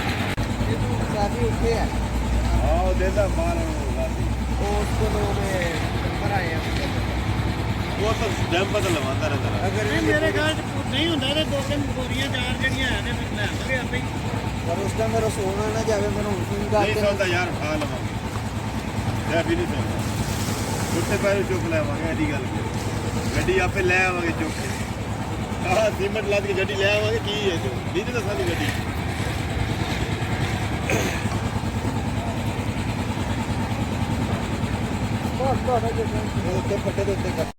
काफी उठे हैं। हाँ देता माल वो उसको लोग नंबर आए हैं। वो तो डैम बदल लवांदा रहता है अगर नहीं मेरे ख्याल नहीं ਹੁੰਦਾ ਤੇ ਦੋ ਤਿੰਨ ਬੋਰੀਆਂ ਚਾਰ ਜਿਹੜੀਆਂ ਹੈ ਨੇ ਫਿਰ ਲੈ ਆਵਾਂਗੇ ਆਪੇ ਹੀ पर उसका मेरा सोना ना जावे मैं उनको नहीं सौदा यार खा लवा मैं भी नहीं सौदा ਉੱਤੇ ਪੈਰ ਚੁੱਕ ਲੈਵਾਂਗੇ ਐਡੀ ਗੱਲ ਕੀ ਗੱਡੀ ਆਪੇ ਲੈ ਆਵਾਂਗੇ ਚੁੱਕ ਕੇ ਆਹ ਸੀਮੈਂਟ ਲੱਦ ਕੇ ਗੱਡੀ ਲੈ ਆਵਾਂਗੇ ਕੀ ਹੈ ਜੋ ਨਹੀਂ ਤਾਂ ਸਾਡੀ ਗੱਡੀ बहुत बहुत है जो उत्ते फटे तो उत्ते